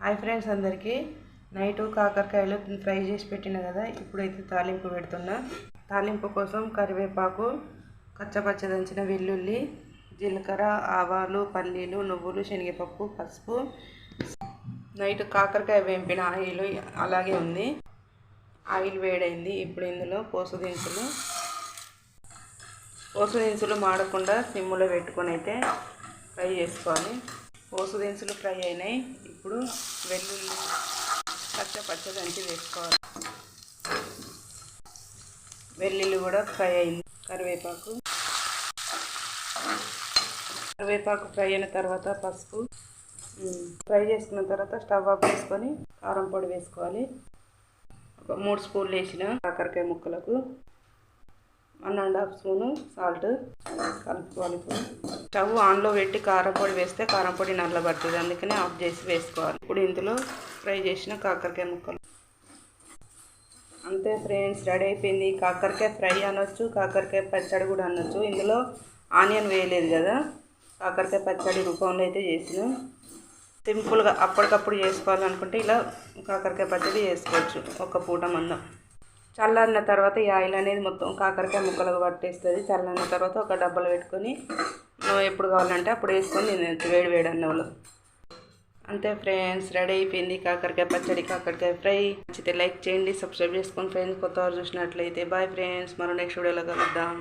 Hi friends, అందరికీ night కాకరకాయలు fry చేసి పెట్టిన కదా. ఇప్పుడైతే తాలింపు పెడుతున్నా. తాలింపు కోసం కరివేపాకు, కచ్చపచ్చ దంచిన వెల్లుల్లి, జీలకర్ర, ఆవాలు, పల్లీలు, నువ్వులు, శనగపప్పు, పసుపు. నైట్ కాకరకాయ వేంపిన ఆయిల్ అలాగే ఉంది. ఆయిల్ వేడైంది. ఇప్పుడు ఇందులో పోసు దినుసులు మాడకుండా సిమ్ములో పెట్టుకొని అయితే ఫ్రై చేసుకోవాలి. పోసు దినుసులు ఫ్రై అయినాయి. ఇప్పుడు వెల్లుల్లి పచ్చ దంచి వేసుకోవాలి. వెల్లుల్లి కూడా ఫ్రై అయింది. కరివేపాకు ఫ్రై అయిన తర్వాత పసుపు ఫ్రై చేసుకున్న తర్వాత స్టవ్ ఆఫ్ చేసుకొని కారం పొడి వేసుకోవాలి. ఒక 3 స్పూన్లు వేసిన కాకరకాయ ముక్కలకు 1½ స్పూను సాల్ట్ కలుపుకోవాలి. స్టవ్ ఆన్లో పెట్టి కారం పొడి వేస్తే కారం పొడి నల్లబడుతుంది, అందుకని ఆఫ్ చేసి వేసుకోవాలి. ఇప్పుడు ఇందులో ఫ్రై చేసిన కాకరకాయ ముక్కలు. అంతే ఫ్రెండ్స్, రెడీ అయిపోయింది. కాకరకాయ ఫ్రై అనొచ్చు, కాకరకాయ పచ్చడి కూడా అనొచ్చు. ఇందులో ఆనియన్ వేయలేదు కదా, కాకరకాయ పచ్చడి రూపంలో అయితే చేసిన. సింపుల్గా అప్పటికప్పుడు చేసుకోవాలనుకుంటే ఇలా కాకరకాయ పచ్చడి చేసుకోవచ్చు ఒక పూట మందం. చల్లారిన తర్వాత ఈ ఆయిల్ అనేది మొత్తం కాకరకాయ ముక్కలకు పట్టేస్తుంది. చల్లారిన తర్వాత ఒక డబ్బాలో పెట్టుకొని నువ్వు ఎప్పుడు కావాలంటే అప్పుడు వేసుకొని తినచ్చు వేడి అన్నంలో. అంతే ఫ్రెండ్స్, రెడీ అయిపోయింది కాకరకాయ పచ్చడి, కాకరకాయ ఫ్రై. నచ్చితే లైక్ చేయండి, సబ్స్క్రైబ్ చేసుకోండి ఫ్రెండ్స్. కొత్తవారు చూసినట్లయితే. బాయ్ ఫ్రెండ్స్, మరో నెక్స్ట్ వీడియోలో కలుద్దాం.